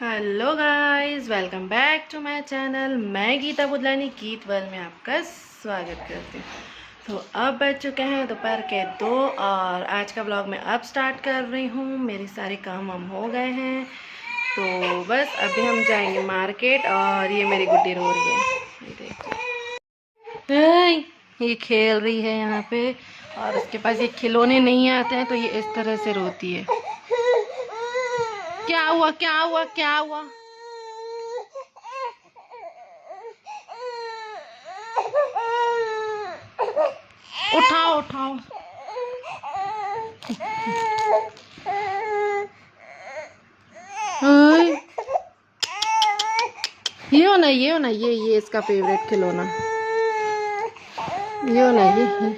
Hello guys, welcome back to my channel. मैं गीता बुदलानी गीत world में आपका स्वागत करती हूँ। तो अब बज चुके हैं दोपहर के 2 और आज का व्लॉग मैं अब स्टार्ट कर रही हूँ। मेरे सारे काम हम हो गए हैं, तो बस अभी हम जाएंगे मार्केट। और ये मेरी गुड्डी रो रही है, ये देखो, ये खेल रही है यहाँ पे। और उसके पास ये खिलौने नहीं आते हैं तो ये इस तरह से रोती है। क्या हुआ, क्या हुआ, क्या हुआ? उठाओ उठाओ। ये हो ना, ये हो ना, ये इसका फेवरेट खिलौना। ये हो ना, ये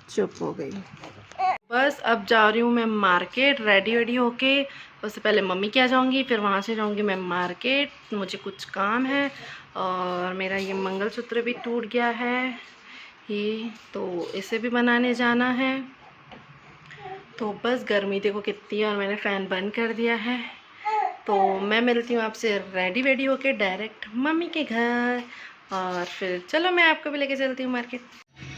चुप हो गई। बस अब जा रही हूँ मैं मार्केट, रेडी वेडी होके। उससे पहले मम्मी के आ जाऊँगी, फिर वहाँ से जाऊँगी मैं मार्केट। मुझे कुछ काम है और मेरा ये मंगलसूत्र भी टूट गया है, ये तो इसे भी बनाने जाना है। तो बस गर्मी देखो कितनी है और मैंने फ़ैन बंद कर दिया है। तो मैं मिलती हूँ आपसे रेडी वेडी होके डायरेक्ट मम्मी के घर, और फिर चलो मैं आपको भी लेके चलती हूँ मार्केट।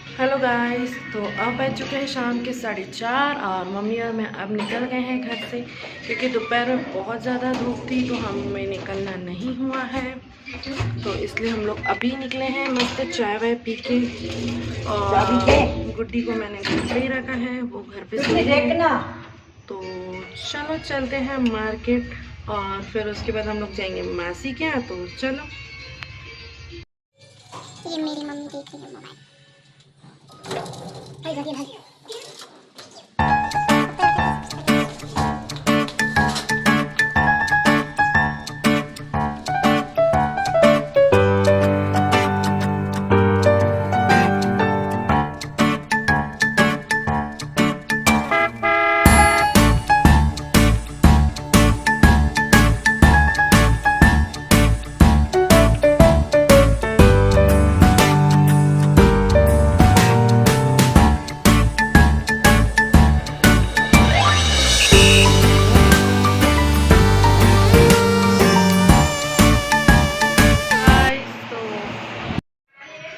हेलो गाइस, तो अब बज चुके हैं शाम के 4:30 और मम्मी और मैं अब निकल गए हैं घर से, क्योंकि दोपहर में बहुत ज़्यादा धूप थी तो हमें निकलना नहीं हुआ है। तो इसलिए हम लोग अभी निकले हैं मस्त चाय वाय पी के। और गुड्डी को मैंने घर पे ही रखा है, वो घर पे सोई है। तो चलो चलते हैं मार्केट और फिर उसके बाद हम लोग जाएंगे मासी के यहाँ। तो चलो। ये मेरी मम्मी देख रही है मोबाइल।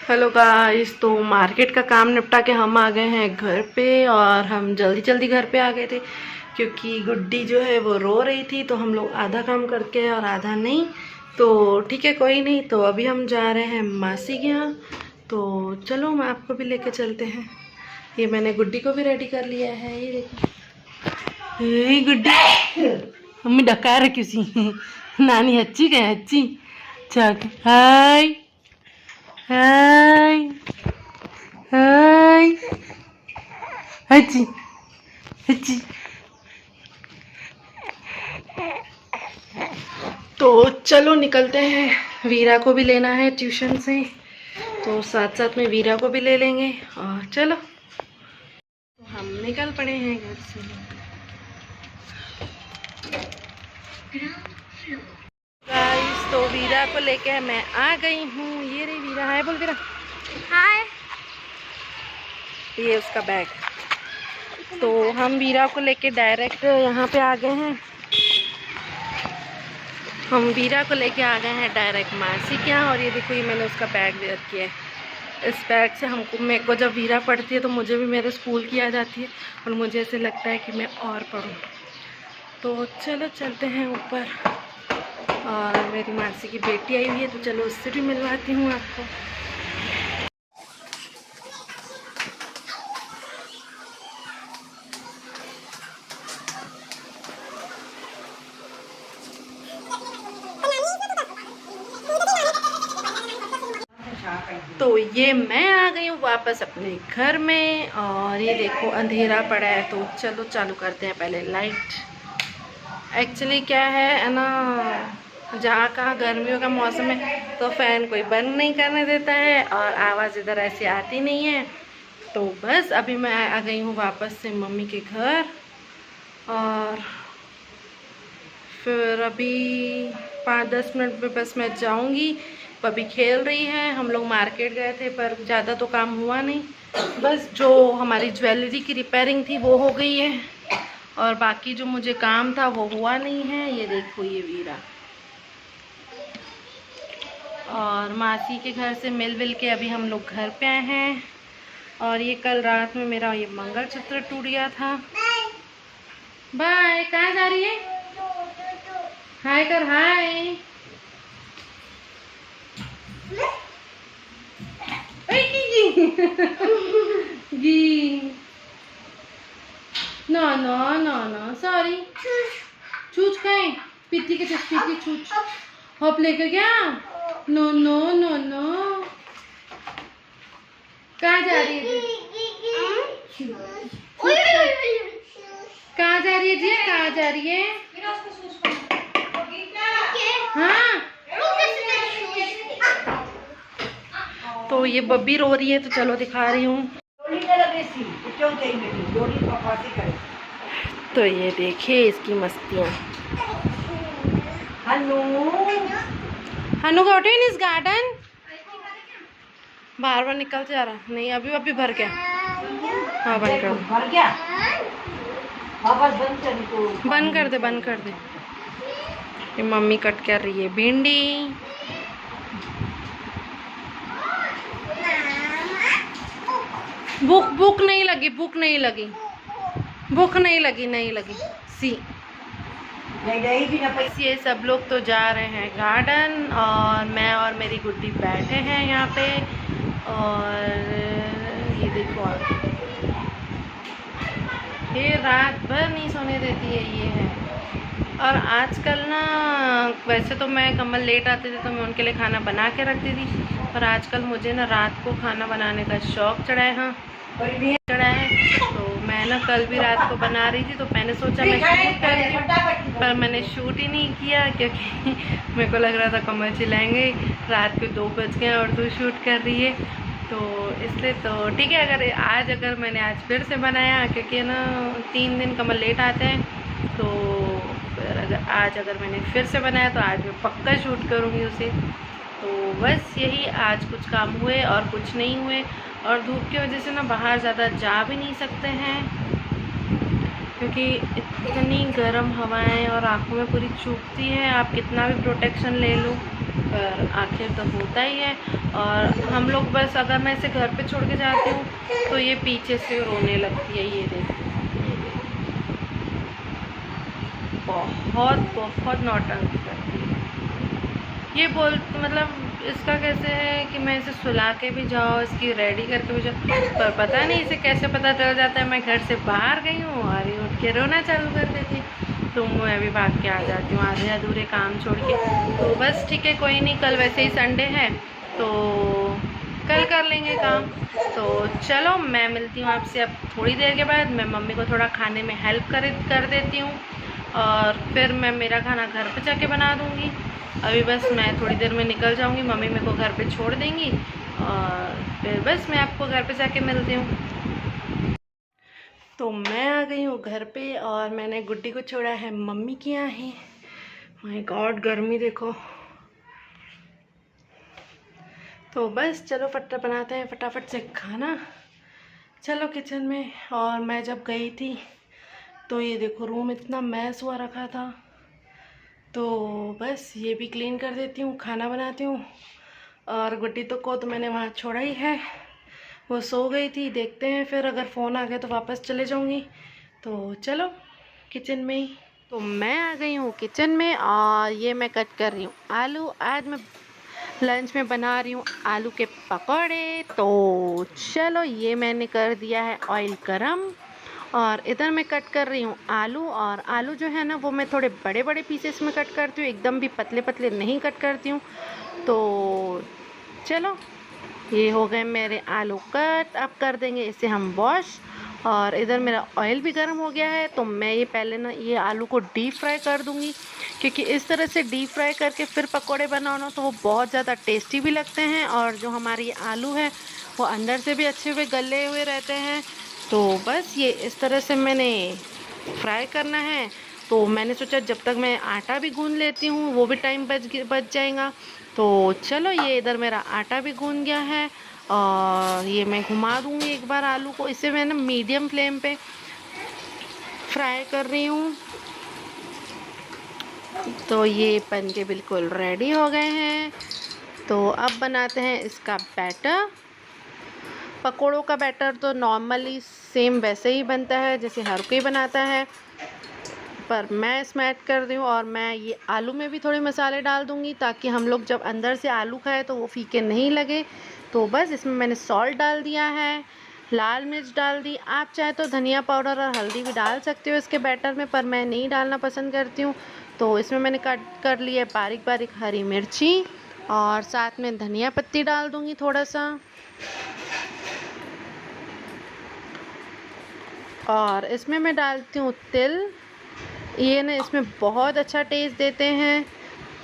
हेलो गाइस, तो मार्केट का काम निपटा के हम आ गए हैं घर पे। और हम जल्दी जल्दी घर पे आ गए थे क्योंकि गुड्डी जो है वो रो रही थी। तो हम लोग आधा काम करके और आधा नहीं, तो ठीक है कोई नहीं। तो अभी हम जा रहे हैं मासी के यहाँ। तो चलो मैं आपको भी लेके चलते हैं। ये मैंने गुड्डी को भी रेडी कर लिया है, ये देखो। ये गुड्डी मम्मी डका रहे किसी नानी अच्छी कहे अच्छी चल। हाय हाय हाय अच्छी अच्छी। तो चलो निकलते हैं, वीरा को भी लेना है ट्यूशन से, तो साथ साथ में वीरा को भी ले लेंगे। और चलो, तो हम निकल पड़े हैं घर से। गाइस, तो वीरा को लेके मैं आ गई हूँ। ये रही वीरा। हाय बोल वीरा। हाय। ये उसका बैग। तो हम वीरा को लेके डायरेक्ट यहाँ पे आ गए हैं। हम वीरा को लेके आ गए हैं डायरेक्ट मासी के यहाँ। और ये देखो, ये मैंने उसका बैग भी रख किया है। इस बैग से मेरे को जब वीरा पढ़ती है तो मुझे भी मेरे स्कूल की याद आती है और मुझे ऐसे लगता है कि मैं और पढ़ूँ। तो चलो चलते हैं ऊपर। और मेरी मासी की बेटी आई हुई है, तो चलो उससे भी मिलवाती हूँ आपको। तो ये मैं आ गई हूँ वापस अपने घर में। और ये देखो अंधेरा पड़ा है, तो चलो चालू करते हैं पहले लाइट। एक्चुअली क्या है ना, जहाँ कहाँ गर्मियों का मौसम है तो फ़ैन कोई बंद नहीं करने देता है और आवाज़ इधर ऐसे आती नहीं है। तो बस अभी मैं आ गई हूँ वापस से मम्मी के घर। और फिर अभी 5-10 मिनट में बस मैं जाऊँगी। अभी खेल रही है। हम लोग मार्केट गए थे पर ज़्यादा तो काम हुआ नहीं, बस जो हमारी ज्वेलरी की रिपेयरिंग थी वो हो गई है। और बाकी जो मुझे काम था वो हुआ नहीं है। ये देखो ये वीरा, और मासी के घर से मिल के अभी हम लोग घर पे आए हैं। और ये कल रात में मेरा ये मंगलसूत्र टूट गया था। बाय, कहाँ जा रही है? हाय कर, हाय। गी no no no no sorry. छूछ खाए पीती के चस्पी की छूछ हॉप लेकर क्या? No no no no. कहाँ जा रही है? कहाँ जा रही है जी? कहाँ जा रही है? हाँ, तो ये बब्बी रो रही है तो चलो दिखा रही हूँ। तो ये देखिए इसकी मस्तियाँ। हनु गॉट इन इस गार्डन। बार बार निकल जा रहा नहीं, अभी भर गया। हाँ बंद कर, भर गया। बंद कर दे, बंद कर दे। ये मम्मी कट कर रही है भिंडी। भूख नहीं लगी, भूख नहीं लगी, भूख नहीं लगी, नहीं लगी सी। ये सब लोग तो जा रहे हैं गार्डन और मैं और मेरी गुड्डी बैठे हैं यहाँ पे। और ये देखो ये रात भर नहीं सोने देती है, ये है। और आजकल ना, वैसे तो मैं कमल लेट आते थे तो मैं उनके लिए खाना बना के रखती थी, पर आजकल मुझे ना रात को खाना बनाने का शौक़ चढ़ा है। हाँ चढ़ा है। तो मैं ना कल भी रात को बना रही थी तो मैंने सोचा मैं शूट कर रही, पर मैंने शूट ही नहीं किया क्योंकि मेरे को लग रहा था कमल चिल्लाएंगे रात के 2 बज गए और तू शूट कर रही है। तो इसलिए तो ठीक है, अगर मैंने आज फिर से बनाया क्योंकि ना 3 दिन कमल लेट आते हैं, तो फिर अगर मैंने फिर से बनाया तो आज मैं पक्का शूट करूँगी उसे। तो बस यही आज कुछ काम हुए और कुछ नहीं हुए। और धूप की वजह से ना बाहर ज़्यादा जा भी नहीं सकते हैं क्योंकि इतनी गर्म हवाएं और आँखों में पूरी चुभती है। आप कितना भी प्रोटेक्शन ले लो पर आखिर तो होता ही है। और हम लोग बस अगर मैं इसे घर पे छोड़ के जाती हूँ तो ये पीछे से रोने लगती है। ये देखो बहुत नौटंकी करती है। ये मतलब इसका कैसे है कि मैं इसे सुला के भी जाओ, इसकी रेडी करके भी जाओ, पर पता नहीं इसे कैसे पता चल जाता है मैं घर से बाहर गई हूँ और ये उठ के रोना चालू कर देती। तो मैं भी भाग के आ जाती हूँ आधे अधूरे काम छोड़ के। तो बस ठीक है, कोई नहीं, कल वैसे ही संडे है तो कल कर लेंगे काम। तो चलो मैं मिलती हूँ आपसे अब थोड़ी देर के बाद। मैं मम्मी को थोड़ा खाने में हेल्प कर देती हूँ और फिर मैं मेरा खाना घर पे जाके बना दूँगी। अभी बस मैं थोड़ी देर में निकल जाऊंगी, मम्मी मेरे को घर पे छोड़ देंगी और फिर बस मैं आपको घर पे जाके मिलती हूँ। तो मैं आ गई हूँ घर पे और मैंने गुड्डी को छोड़ा है मम्मी के यहाँ ही। माय गॉड गर्मी देखो। तो बस चलो बनाते हैं फटाफट से खाना। चलो किचन में। और मैं जब गई थी तो ये देखो रूम इतना मैस हुआ रखा था, तो बस ये भी क्लीन कर देती हूँ, खाना बनाती हूँ। और गुड्डी तो मैंने वहाँ छोड़ा ही है, वो सो गई थी। देखते हैं फिर अगर फ़ोन आ गया तो वापस चले जाऊँगी। तो चलो किचन में ही। तो मैं आ गई हूँ किचन में और ये मैं कट कर रही हूँ आलू। आज मैं लंच में बना रही हूँ आलू के पकौड़े। तो चलो ये मैंने कर दिया है ऑयल गरम और इधर मैं कट कर रही हूँ आलू। और आलू जो है ना वो मैं थोड़े बड़े बड़े पीसेस में कट करती हूँ, एकदम भी पतले पतले नहीं कट करती हूँ। तो चलो ये हो गए मेरे आलू कट। अब कर देंगे इसे हम वॉश। और इधर मेरा ऑयल भी गर्म हो गया है तो मैं ये पहले ना ये आलू को डीप फ्राई कर दूँगी, क्योंकि इस तरह से डीप फ्राई करके फिर पकोड़े बनाओ ना तो वो बहुत ज़्यादा टेस्टी भी लगते हैं और जो हमारे ये आलू है वो अंदर से भी अच्छे हुए गले हुए रहते हैं। तो बस ये इस तरह से मैंने फ्राई करना है। तो मैंने सोचा जब तक मैं आटा भी गूंद लेती हूँ वो भी टाइम बच जाएगा। तो चलो ये इधर मेरा आटा भी गूंद गया है और ये मैं घुमा दूँगी एक बार आलू को। इसे मैंने मीडियम फ्लेम पे फ्राई कर रही हूँ। तो ये बन के बिल्कुल रेडी हो गए हैं। तो अब बनाते हैं इसका बैटर। पकोड़ों का बैटर तो नॉर्मली सेम वैसे ही बनता है जैसे हर कोई बनाता है, पर मैं इसमें ऐड कर रही हूँ और मैं ये आलू में भी थोड़े मसाले डाल दूँगी ताकि हम लोग जब अंदर से आलू खाएं तो वो फीके नहीं लगे। तो बस इसमें मैंने सॉल्ट डाल दिया है, लाल मिर्च डाल दी। आप चाहे तो धनिया पाउडर और हल्दी भी डाल सकते हो इसके बैटर में, पर मैं नहीं डालना पसंद करती हूँ। तो इसमें मैंने कट कर लिया बारीक बारीक हरी मिर्ची और साथ में धनिया पत्ती डाल दूँगी थोड़ा सा। और इसमें मैं डालती हूँ तिल। ये ना इसमें बहुत अच्छा टेस्ट देते हैं।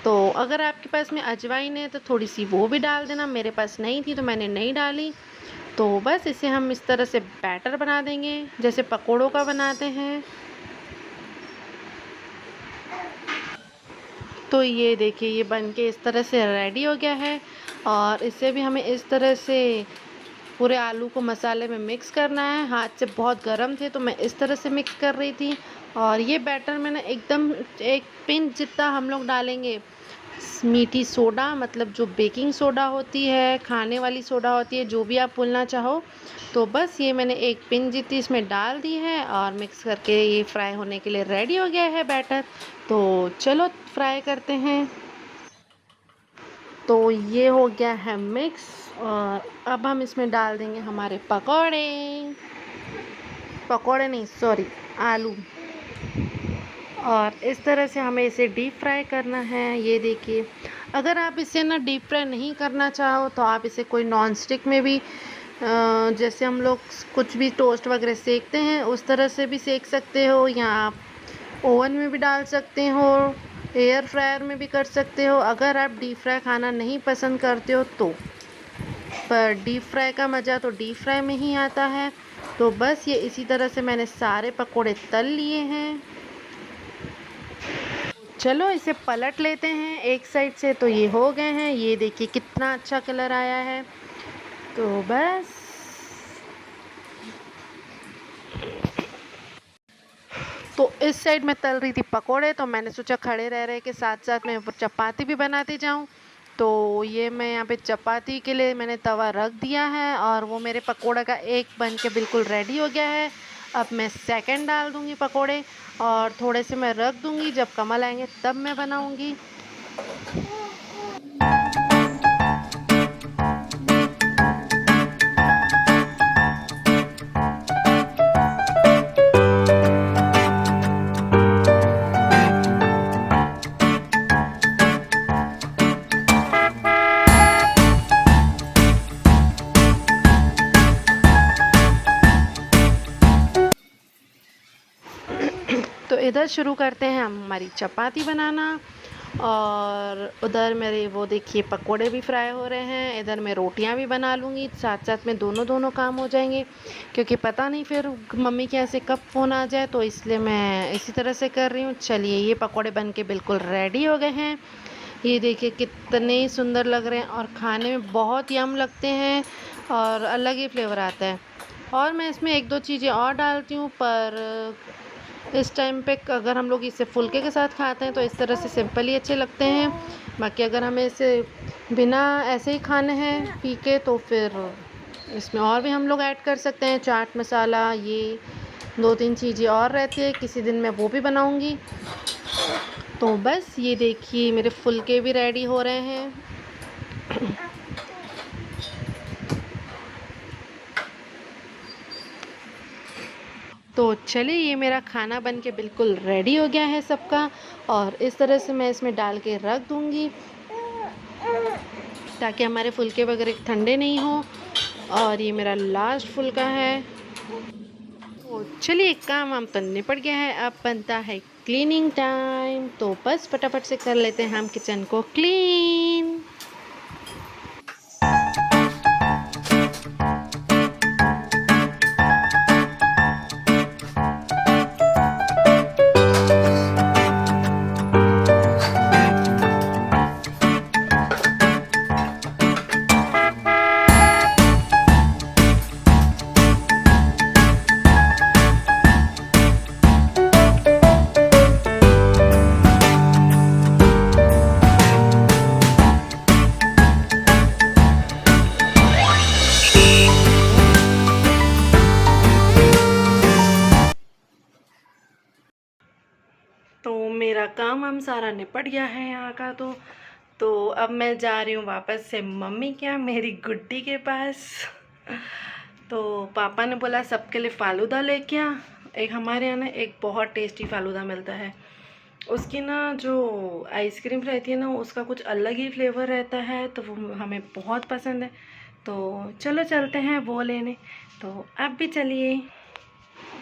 तो अगर आपके पास में अजवाइन है तो थोड़ी सी वो भी डाल देना। मेरे पास नहीं थी तो मैंने नहीं डाली। तो बस इसे हम इस तरह से बैटर बना देंगे जैसे पकोड़ों का बनाते हैं। तो ये देखिए ये बन के इस तरह से रेडी हो गया है और इसे भी हमें इस तरह से पूरे आलू को मसाले में मिक्स करना है। हाथ से बहुत गर्म थे तो मैं इस तरह से मिक्स कर रही थी। और ये बैटर में ना एकदम एक पिंच जितना हम लोग डालेंगे मीठी सोडा, मतलब जो बेकिंग सोडा होती है, खाने वाली सोडा होती है, जो भी आप बोलना चाहो। तो बस ये मैंने एक पिंच जितनी इसमें डाल दी है और मिक्स करके ये फ्राई होने के लिए रेडी हो गया है बैटर। तो चलो फ्राई करते हैं। तो ये हो गया है मिक्स और अब हम इसमें डाल देंगे हमारे पकोड़े। पकोड़े नहीं, सॉरी, आलू। और इस तरह से हमें इसे डीप फ्राई करना है। ये देखिए, अगर आप इसे ना डीप फ्राई नहीं करना चाहो तो आप इसे कोई नॉन स्टिक में भी जैसे हम लोग कुछ भी टोस्ट वगैरह सेकते हैं उस तरह से भी सेक सकते हो, या आप ओवन में भी डाल सकते हो, एयर फ्रायर में भी कर सकते हो अगर आप डीप फ्राई खाना नहीं पसंद करते हो तो। पर डीप फ्राई का मज़ा तो डीप फ्राई में ही आता है। तो बस ये इसी तरह से मैंने सारे पकोड़े तल लिए हैं। चलो इसे पलट लेते हैं एक साइड से। तो ये हो गए हैं, ये देखिए कितना अच्छा कलर आया है। तो बस तो इस साइड में तल रही थी पकोड़े, तो मैंने सोचा खड़े रह रहे के साथ साथ मैं चपाती भी बनाती जाऊं। तो ये मैं यहाँ पे चपाती के लिए मैंने तवा रख दिया है और वो मेरे पकोड़े का एक बन के बिल्कुल रेडी हो गया है। अब मैं सेकंड डाल दूंगी पकोड़े और थोड़े से मैं रख दूंगी, जब कमल आएंगे तब मैं बनाऊंगी। तो इधर शुरू करते हैं हम हमारी चपाती बनाना और उधर मेरे वो देखिए पकोड़े भी फ्राई हो रहे हैं। इधर मैं रोटियां भी बना लूँगी, साथ साथ में दोनों काम हो जाएंगे, क्योंकि पता नहीं फिर मम्मी के यहाँ से कब फ़ोन आ जाए, तो इसलिए मैं इसी तरह से कर रही हूँ। चलिए ये पकोड़े बन के बिल्कुल रेडी हो गए हैं। ये देखिए कितने सुंदर लग रहे हैं और खाने में बहुत यम लगते हैं और अलग ही फ्लेवर आता है। और मैं इसमें एक दो चीज़ें और डालती हूँ, पर इस टाइम पे अगर हम लोग इसे फुल्के के साथ खाते हैं तो इस तरह से सिंपल ही अच्छे लगते हैं। बाकी अगर हमें इसे बिना ऐसे ही खाने हैं फीके तो फिर इसमें और भी हम लोग ऐड कर सकते हैं, चाट मसाला, ये दो तीन चीज़ें और रहती है, किसी दिन मैं वो भी बनाऊंगी। तो बस ये देखिए मेरे फुल्के भी रेडी हो रहे हैं। तो चलिए ये मेरा खाना बन के बिल्कुल रेडी हो गया है सबका, और इस तरह से मैं इसमें डाल के रख दूँगी ताकि हमारे फुलके वगैरह ठंडे नहीं हो। और ये मेरा लास्ट फुलका है। तो चलिए काम वाम तो निपट गया है, अब बनता है क्लीनिंग टाइम। तो बस फटाफट से कर लेते हैं हम किचन को क्लीन। तो मेरा काम हम सारा निपट गया है यहाँ का। तो अब मैं जा रही हूँ वापस से मम्मी क्या मेरी गुड्डी के पास। तो पापा ने बोला सबके लिए फ़ालूदा लेके आ। एक हमारे यहाँ ना एक बहुत टेस्टी फ़ालूदा मिलता है, उसकी ना जो आइसक्रीम रहती है ना उसका कुछ अलग ही फ्लेवर रहता है, तो वो हमें बहुत पसंद है। तो चलो चलते हैं वो लेने। तो अब भी चलिए।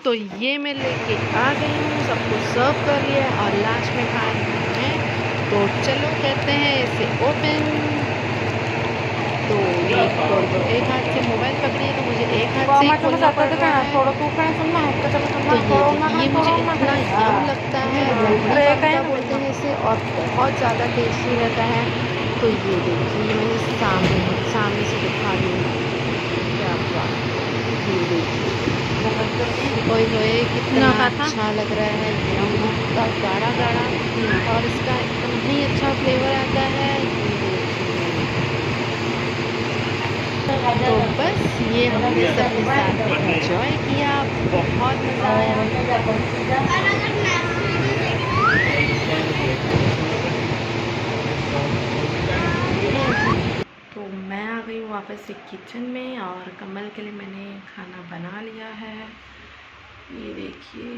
तो ये मैं लेके आ गई हूँ, सबको सर्व कर लिया और लास्ट में खा रही हैं। तो चलो करते हैं इसे ओपन। तो एक हाथ से मोबाइल पकड़ी है तो मुझे एक हाथ से खोलना पड़ रहा है। तो ये मुझे इतना यम लगता है, क्या बोलते हैं इसे, और बहुत ज़्यादा टेस्टी रहता है। तो ये देखिए मैंने सामने से दिखा दी, क्या बात, ये देखिए ओए होए कितना अच्छा लग रहा है, इतना गाढ़ा गाढ़ा और इसका एकदम ही अच्छा फ्लेवर आता है। तो बस ये हमने सबके साथ एंजॉय किया, बहुत मज़ा आया। तो मैं आ गई हूँ वापस से किचन में और कमल के लिए मैंने खाना बना लिया है। ये देखिए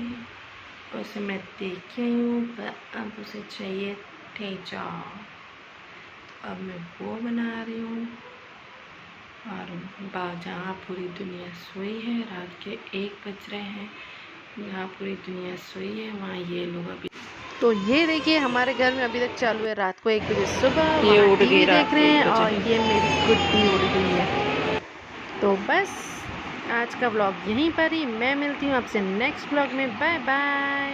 उसे मैं देख के आई हूँ, पर अब उसे चाहिए ठेचा। अब मैं वो बना रही हूँ और जहाँ पूरी दुनिया सोई है, रात के 1 बज रहे हैं, जहाँ पूरी दुनिया सोई है वहाँ ये लोग अभी। तो ये देखिए हमारे घर में अभी तक चालू है रात को 1 बजे सुबह, ये उड़ गई देख रहे हैं और ये मेरी गुड्डी उड़ गई है। तो बस आज का व्लॉग यहीं पर ही, मैं मिलती हूँ आपसे नेक्स्ट व्लॉग में। Bye bye.